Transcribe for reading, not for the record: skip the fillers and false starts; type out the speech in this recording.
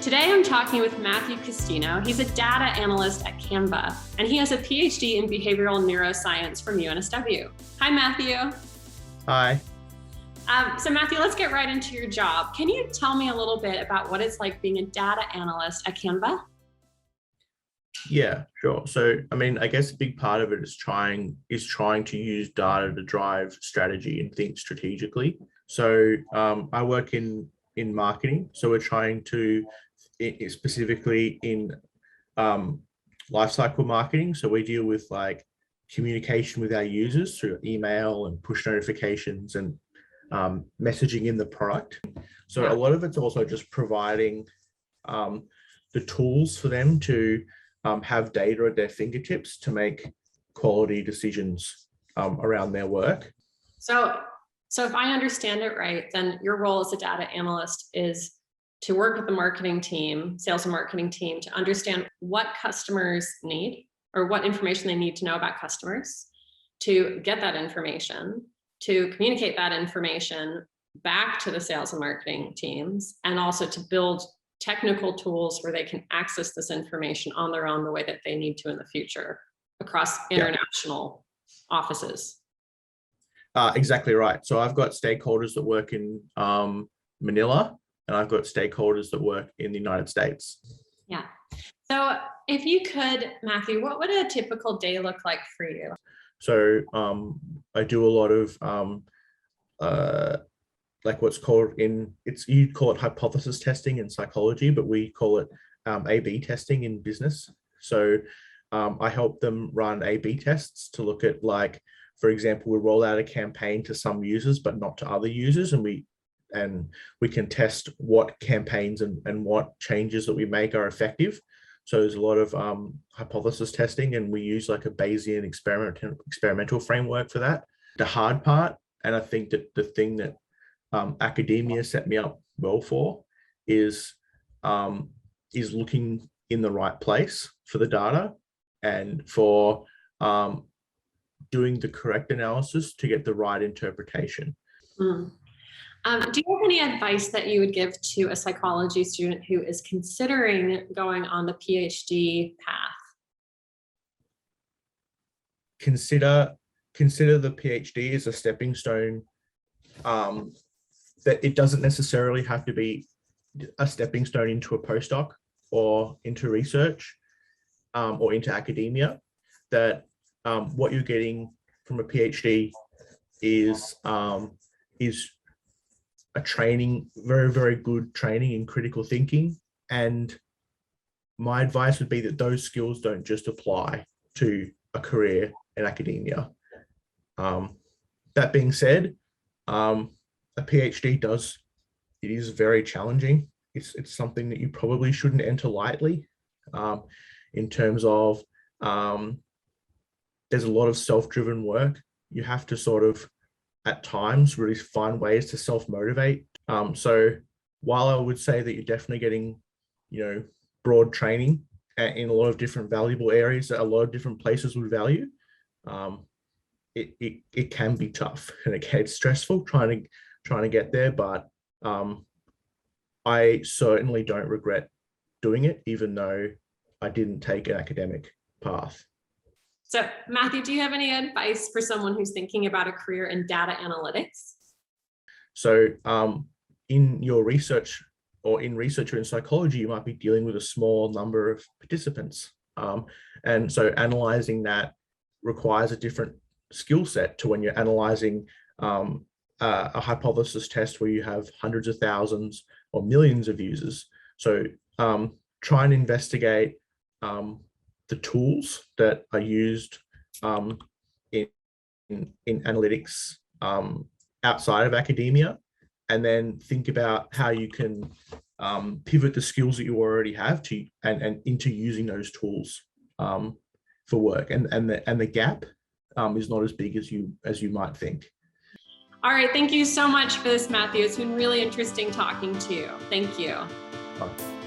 Today I'm talking with Matthew Castino. He's a data analyst at Canva, and he has a PhD in Behavioural Neuroscience from UNSW. Hi, Matthew. Hi. So Matthew, let's get right into your job. Can you tell me a little bit about what it's like being a data analyst at Canva? Yeah, sure. So, I guess a big part of it is trying to use data to drive strategy and think strategically. So, I work in marketing. So we're trying to, specifically in lifecycle marketing. So we deal with like communication with our users through email and push notifications and messaging in the product. So a lot of it's also just providing the tools for them to have data at their fingertips to make quality decisions around their work. So if I understand it right, then your role as a data analyst is to work with the marketing team, sales and marketing team, to understand what customers need or what information they need to know about customers, to get that information, to communicate that information back to the sales and marketing teams, and also to build technical tools where they can access this information on their own the way that they need to in the future across international offices. Exactly right. So I've got stakeholders that work in Manila, and I've got stakeholders that work in the United States. Yeah. So if you could, Matthew, what would a typical day look like for you? So I do a lot of like what's called you'd call it hypothesis testing in psychology, but we call it A/B testing in business. So I help them run A/B tests to look at, like, for example, we roll out a campaign to some users, but not to other users. And we can test what campaigns and what changes that we make are effective. So there's a lot of hypothesis testing, and we use like a Bayesian experimental framework for that. The hard part, and I think that the thing that academia set me up well for, is looking in the right place for the data and for doing the correct analysis to get the right interpretation. Do you have any advice that you would give to a psychology student who is considering going on the PhD path? Consider the PhD as a stepping stone. That it doesn't necessarily have to be a stepping stone into a postdoc or into research or into academia. That what you're getting from a PhD is a training, very, very good training in critical thinking. And my advice would be that those skills don't just apply to a career in academia. That being said, a PhD is very challenging. It's something that you probably shouldn't enter lightly, in terms of there's a lot of self-driven work. You have to sort of, at times, really find ways to self-motivate. So while I would say that you're definitely getting, broad training in a lot of different valuable areas that a lot of different places would value, it can be tough, and it gets stressful trying to get there. But I certainly don't regret doing it, even though I didn't take an academic path. So Matthew, do you have any advice for someone who's thinking about a career in data analytics? So in your research, or in research or in psychology, you might be dealing with a small number of participants. And so analyzing that requires a different skill set to when you're analyzing a hypothesis test where you have hundreds of thousands or millions of users. So try and investigate the tools that are used in analytics outside of academia, and then think about how you can pivot the skills that you already have to and into using those tools for work. And the gap is not as big as you might think. All right, thank you so much for this, Matthew. It's been really interesting talking to you. Thank you. Bye.